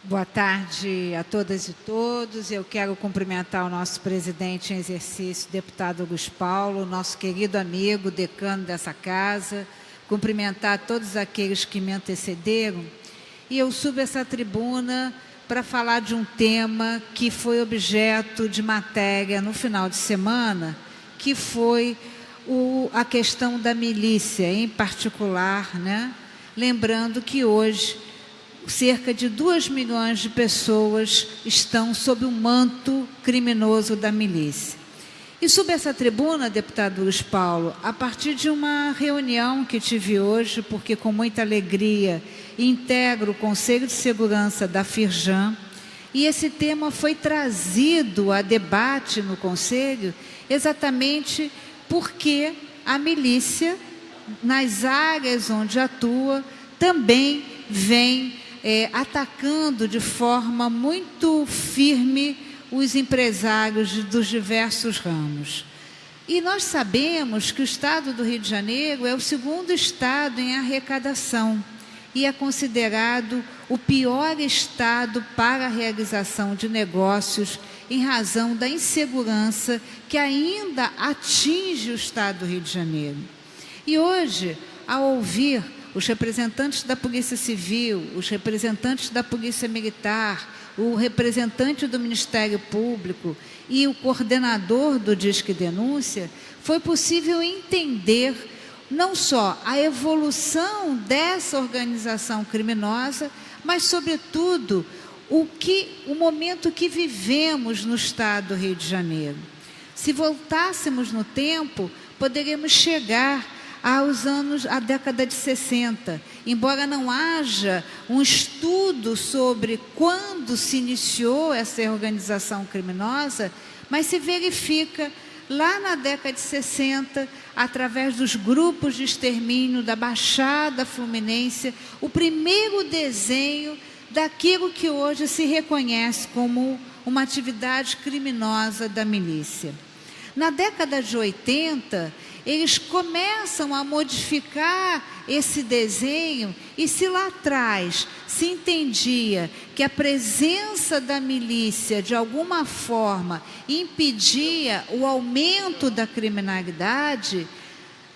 Boa tarde a todas e todos. Eu quero cumprimentar o nosso presidente em exercício, deputado Augusto Paulo, nosso querido amigo, decano dessa casa, cumprimentar todos aqueles que me antecederam. E eu subo essa tribuna para falar de um tema que foi objeto de matéria no final de semana, que foi a questão da milícia, em particular, né? Lembrando que hoje cerca de 2 milhões de pessoas estão sob o manto criminoso da milícia. E sob essa tribuna, deputado Luiz Paulo, a partir de uma reunião que tive hoje, porque com muita alegria integro o Conselho de Segurança da Firjan, e esse tema foi trazido a debate no Conselho exatamente porque a milícia, nas áreas onde atua, também vem atacando de forma muito firme os empresários dos diversos ramos. E nós sabemos que o estado do Rio de Janeiro é o segundo estado em arrecadação e é considerado o pior estado para a realização de negócios em razão da insegurança que ainda atinge o estado do Rio de Janeiro. E hoje, ao ouvir os representantes da Polícia Civil, os representantes da Polícia Militar, o representante do Ministério Público e o coordenador do Disque Denúncia, foi possível entender não só a evolução dessa organização criminosa, mas, sobretudo, o momento que vivemos no estado do Rio de Janeiro. Se voltássemos no tempo, poderíamos chegar à década de 60, embora não haja um estudo sobre quando se iniciou essa organização criminosa, mas se verifica lá na década de 60, através dos grupos de extermínio da Baixada Fluminense, o primeiro desenho daquilo que hoje se reconhece como uma atividade criminosa da milícia. Na década de 80, eles começam a modificar esse desenho, e se lá atrás se entendia que a presença da milícia, de alguma forma, impedia o aumento da criminalidade,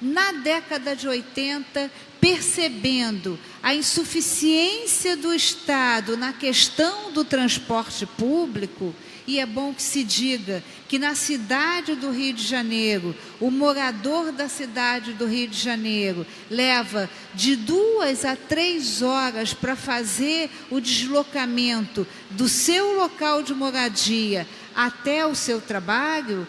na década de 80, percebendo a insuficiência do Estado na questão do transporte público, e é bom que se diga que na cidade do Rio de Janeiro, o morador da cidade do Rio de Janeiro leva de 2 a 3 horas para fazer o deslocamento do seu local de moradia até o seu trabalho.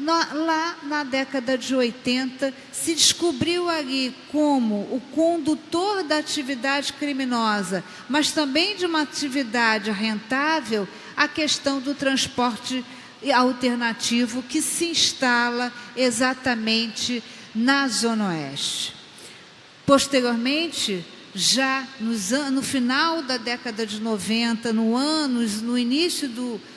Lá na década de 80, se descobriu ali como o condutor da atividade criminosa, mas também de uma atividade rentável, a questão do transporte alternativo que se instala exatamente na Zona Oeste. Posteriormente, já no final da década de 90, no início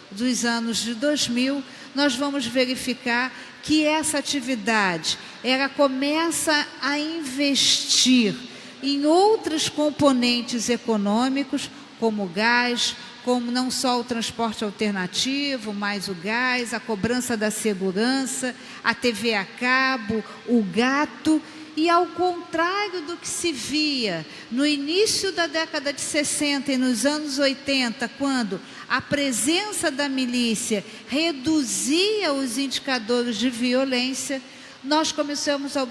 dos anos de 2000, nós vamos verificar que essa atividade ela começa a investir em outros componentes econômicos, como o gás, como não só o transporte alternativo, mas o gás, a cobrança da segurança, a TV a cabo, o gato. E ao contrário do que se via no início da década de 60 e nos anos 80, quando a presença da milícia reduzia os indicadores de violência, nós começamos a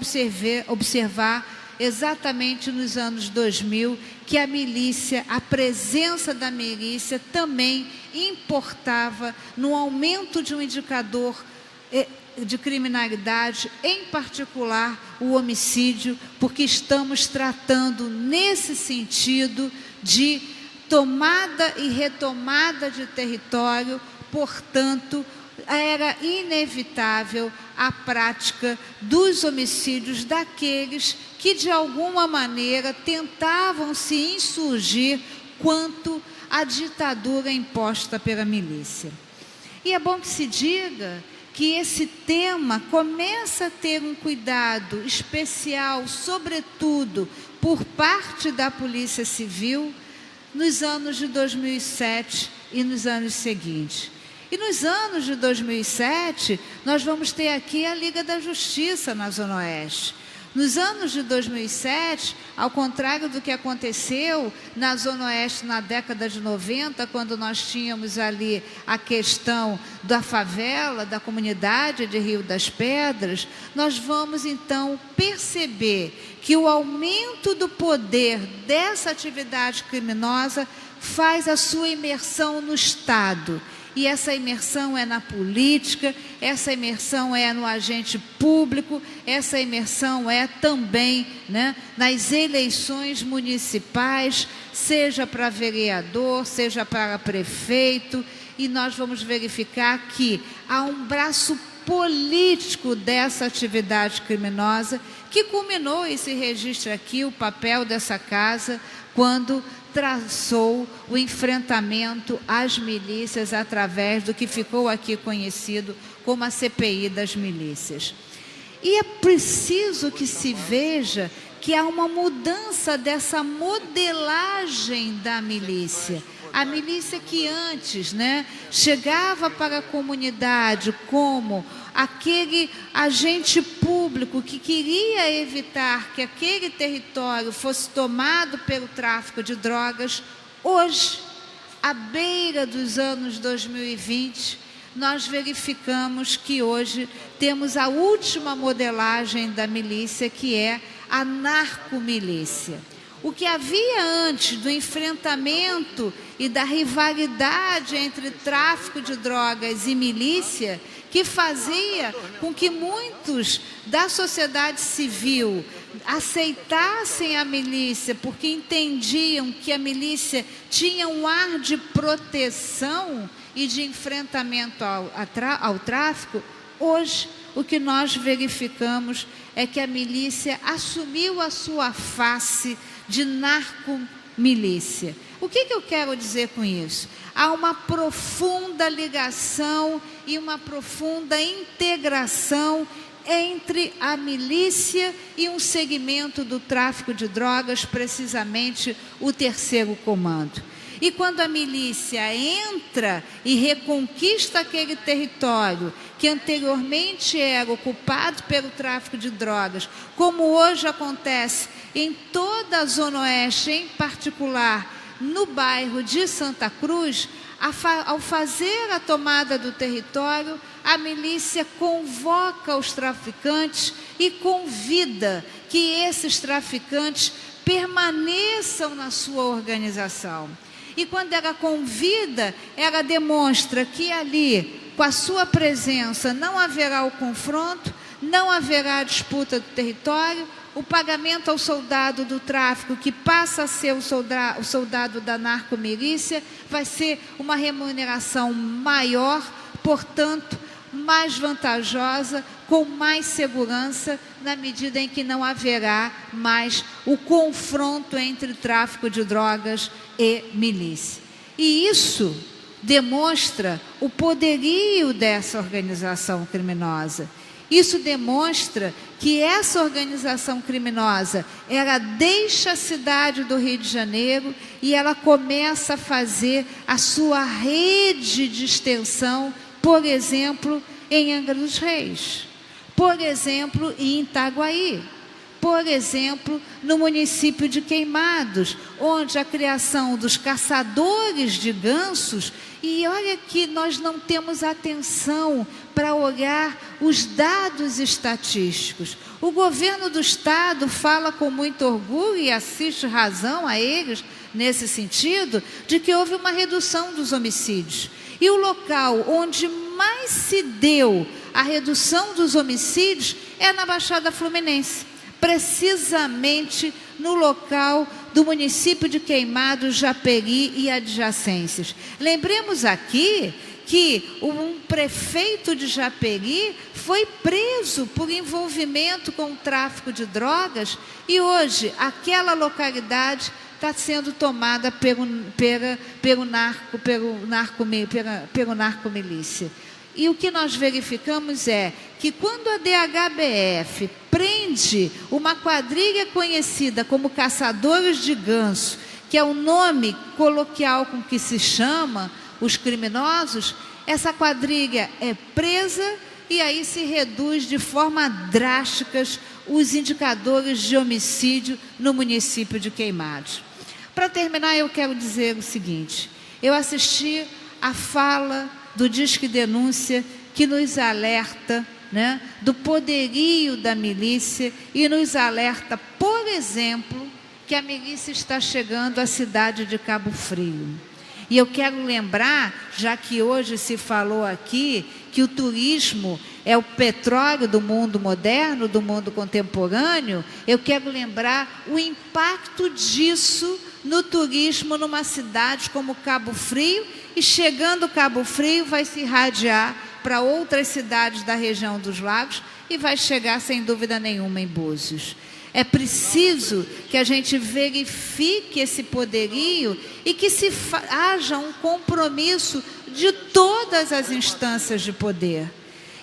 observar exatamente nos anos 2000 que a presença da milícia também importava no aumento de um indicador de criminalidade, em particular o homicídio, porque estamos tratando nesse sentido de tomada e retomada de território, portanto, era inevitável a prática dos homicídios daqueles que de alguma maneira tentavam se insurgir quanto à ditadura imposta pela milícia. E é bom que se diga que esse tema começa a ter um cuidado especial, sobretudo por parte da Polícia Civil, nos anos de 2007 e nos anos seguintes. E nos anos de 2007, nós vamos ter aqui a Liga da Justiça na Zona Oeste. Nos anos de 2007, ao contrário do que aconteceu na Zona Oeste na década de 90, quando nós tínhamos ali a questão da favela, da comunidade de Rio das Pedras, nós vamos então perceber que o aumento do poder dessa atividade criminosa faz a sua imersão no Estado. E essa imersão é na política, essa imersão é no agente público, essa imersão é também, né, nas eleições municipais, seja para vereador, seja para prefeito, e nós vamos verificar que há um braço político dessa atividade criminosa que culminou, e se registra aqui o papel dessa casa, quando traçou o enfrentamento às milícias através do que ficou aqui conhecido como a CPI das milícias. E é preciso que se veja que há uma mudança dessa modelagem da milícia. A milícia que antes, né, chegava para a comunidade como aquele agente público que queria evitar que aquele território fosse tomado pelo tráfico de drogas, hoje, à beira dos anos 2020, nós verificamos que hoje temos a última modelagem da milícia, que é a narcomilícia. O que havia antes do enfrentamento e da rivalidade entre tráfico de drogas e milícia, que fazia com que muitos da sociedade civil aceitassem a milícia, porque entendiam que a milícia tinha um ar de proteção e de enfrentamento ao tráfico, hoje o que nós verificamos é que a milícia assumiu a sua face de narcomilícia. O que eu quero dizer com isso? Há uma profunda ligação e uma profunda integração entre a milícia e um segmento do tráfico de drogas, precisamente o terceiro comando. E quando a milícia entra e reconquista aquele território que anteriormente era ocupado pelo tráfico de drogas, como hoje acontece em toda a Zona Oeste, em particular no bairro de Santa Cruz, ao fazer a tomada do território, a milícia convoca os traficantes e convida que esses traficantes permaneçam na sua organização. E quando ela convida, ela demonstra que ali, com a sua presença, não haverá o confronto, não haverá a disputa do território, o pagamento ao soldado do tráfico, que passa a ser o soldado da narcomilícia, vai ser uma remuneração maior, portanto, mais vantajosa, com mais segurança, na medida em que não haverá mais o confronto entre tráfico de drogas e milícia. E isso demonstra o poderio dessa organização criminosa. Isso demonstra que essa organização criminosa, ela deixa a cidade do Rio de Janeiro e ela começa a fazer a sua rede de extensão, por exemplo, em Angra dos Reis, por exemplo, em Itaguaí, por exemplo, no município de Queimados, onde a criação dos caçadores de gansos, e olha que nós não temos atenção para olhar os dados estatísticos. O governo do estado fala com muito orgulho, e assiste razão a eles nesse sentido, de que houve uma redução dos homicídios. E o local onde mais se deu a redução dos homicídios é na Baixada Fluminense, precisamente no local do município de Queimados, Japeri e adjacências. Lembremos aqui que um prefeito de Japeri foi preso por envolvimento com o tráfico de drogas e hoje aquela localidade está sendo tomada pelo narcomilícia. E o que nós verificamos é que quando a DHBF prende uma quadrilha conhecida como caçadores de ganso, que é o nome coloquial com que se chama os criminosos, essa quadrilha é presa e aí se reduz de forma drástica os indicadores de homicídio no município de Queimados. Para terminar, eu quero dizer o seguinte: eu assisti a fala do Disque Denúncia, que nos alerta, né, do poderio da milícia e nos alerta, por exemplo, que a milícia está chegando à cidade de Cabo Frio. E eu quero lembrar, já que hoje se falou aqui, que o turismo é o petróleo do mundo moderno, do mundo contemporâneo, eu quero lembrar o impacto disso no turismo numa cidade como Cabo Frio, e chegando Cabo Frio vai se irradiar para outras cidades da região dos lagos e vai chegar sem dúvida nenhuma em Búzios. É preciso que a gente verifique esse poderio e que haja um compromisso de todas as instâncias de poder.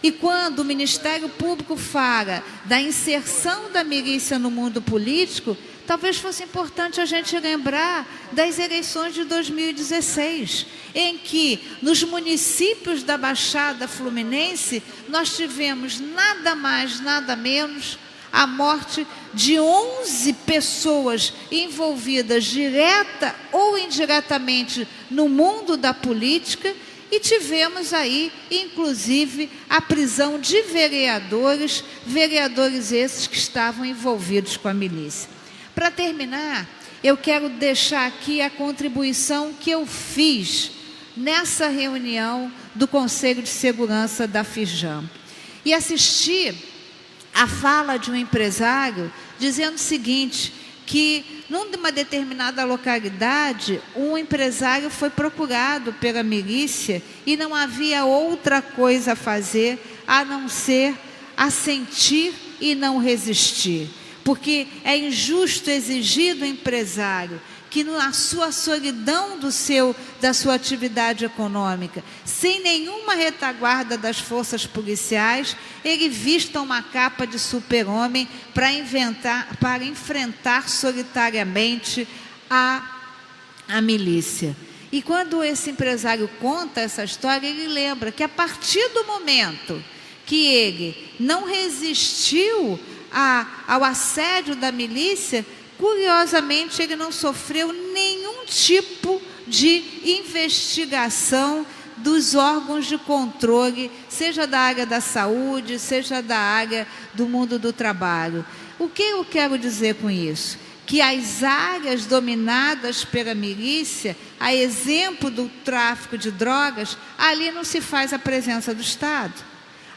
E quando o Ministério Público fala da inserção da milícia no mundo político, talvez fosse importante a gente lembrar das eleições de 2016, em que nos municípios da Baixada Fluminense nós tivemos nada mais, nada menos a morte de 11 pessoas envolvidas direta ou indiretamente no mundo da política, e tivemos aí, inclusive, a prisão de vereadores esses que estavam envolvidos com a milícia. Para terminar, eu quero deixar aqui a contribuição que eu fiz nessa reunião do Conselho de Segurança da Firjan. E assisti a fala de um empresário dizendo o seguinte, que numa determinada localidade, um empresário foi procurado pela milícia e não havia outra coisa a fazer a não ser assentir e não resistir. Porque é injusto exigir do empresário que na sua solidão da sua atividade econômica, sem nenhuma retaguarda das forças policiais, ele vista uma capa de super-homem para enfrentar solitariamente a milícia. E quando esse empresário conta essa história, ele lembra que a partir do momento que ele não resistiu ao assédio da milícia, curiosamente, ele não sofreu nenhum tipo de investigação dos órgãos de controle, seja da área da saúde, seja da área do mundo do trabalho. O que eu quero dizer com isso? Que as áreas dominadas pela milícia, a exemplo do tráfico de drogas, ali não se faz a presença do Estado.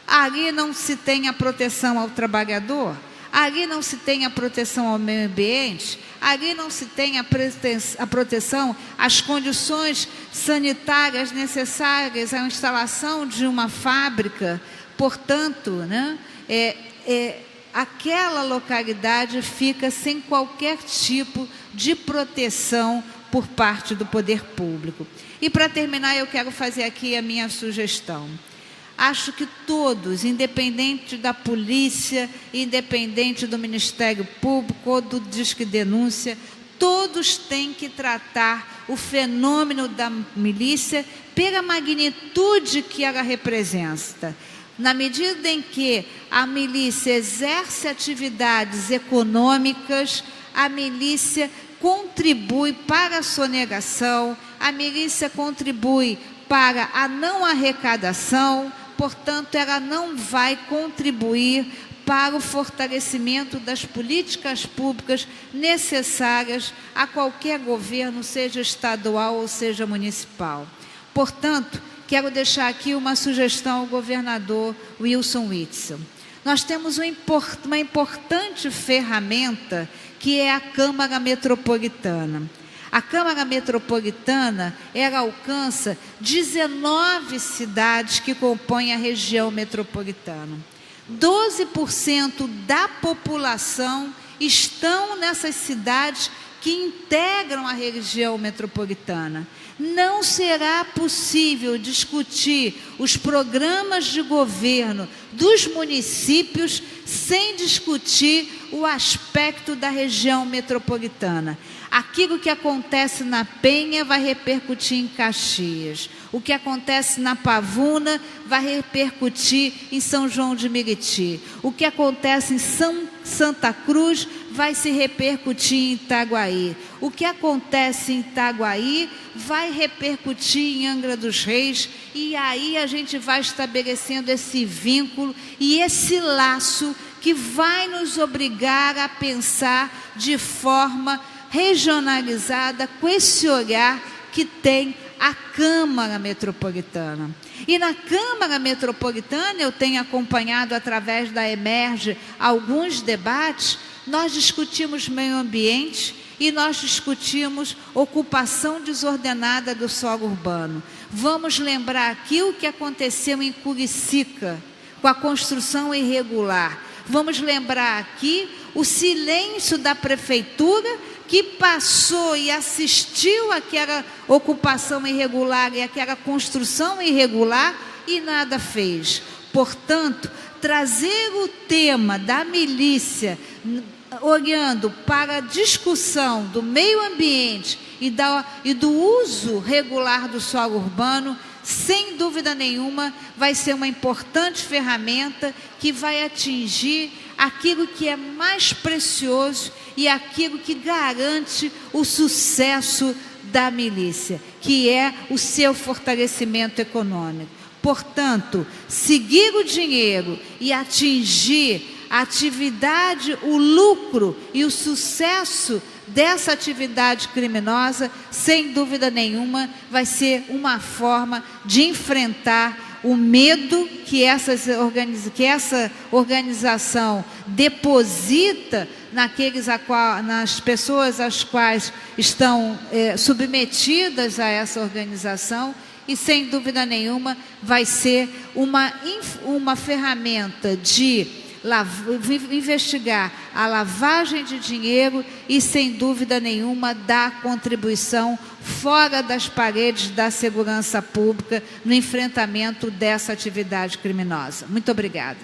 Ali não se tem a proteção ao trabalhador. Ali não se tem a proteção ao meio ambiente, ali não se tem a proteção às condições sanitárias necessárias à instalação de uma fábrica. Portanto, né, aquela localidade fica sem qualquer tipo de proteção por parte do poder público. E para terminar, eu quero fazer aqui a minha sugestão. Acho que todos, independente da polícia, independente do Ministério Público ou do Disque Denúncia, todos têm que tratar o fenômeno da milícia pela magnitude que ela representa. Na medida em que a milícia exerce atividades econômicas, a milícia contribui para a sonegação, a milícia contribui para a não arrecadação. Portanto, ela não vai contribuir para o fortalecimento das políticas públicas necessárias a qualquer governo, seja estadual ou seja municipal. Portanto, quero deixar aqui uma sugestão ao governador Wilson Witzel. Nós temos uma importante ferramenta, que é a Câmara Metropolitana. A Câmara Metropolitana, ela alcança 19 cidades que compõem a região metropolitana. 12% da população estão nessas cidades que integram a região metropolitana. Não será possível discutir os programas de governo dos municípios sem discutir o aspecto da região metropolitana. Aquilo que acontece na Penha vai repercutir em Caxias. O que acontece na Pavuna vai repercutir em São João de Meriti. O que acontece em Santa Cruz vai se repercutir em Itaguaí. O que acontece em Itaguaí vai repercutir em Angra dos Reis, e aí a gente vai estabelecendo esse vínculo e esse laço que vai nos obrigar a pensar de forma regionalizada, com esse olhar que tem a Câmara Metropolitana. E na Câmara Metropolitana, eu tenho acompanhado através da Emerge alguns debates. Nós discutimos meio ambiente e nós discutimos ocupação desordenada do solo urbano. Vamos lembrar aqui o que aconteceu em Curicica, com a construção irregular. Vamos lembrar aqui o silêncio da prefeitura, que passou e assistiu àquela ocupação irregular e àquela construção irregular e nada fez. Portanto, trazer o tema da milícia, olhando para a discussão do meio ambiente e do uso regular do solo urbano, sem dúvida nenhuma, vai ser uma importante ferramenta que vai atingir aquilo que é mais precioso e aquilo que garante o sucesso da milícia, que é o seu fortalecimento econômico. Portanto, seguir o dinheiro e atingir a atividade, o lucro e o sucesso dessa atividade criminosa, sem dúvida nenhuma, vai ser uma forma de enfrentar o medo que essa organização deposita nas pessoas às quais estão submetidas a essa organização, e sem dúvida nenhuma vai ser uma ferramenta de investigar a lavagem de dinheiro e, sem dúvida nenhuma, dar contribuição fora das paredes da segurança pública no enfrentamento dessa atividade criminosa. Muito obrigada.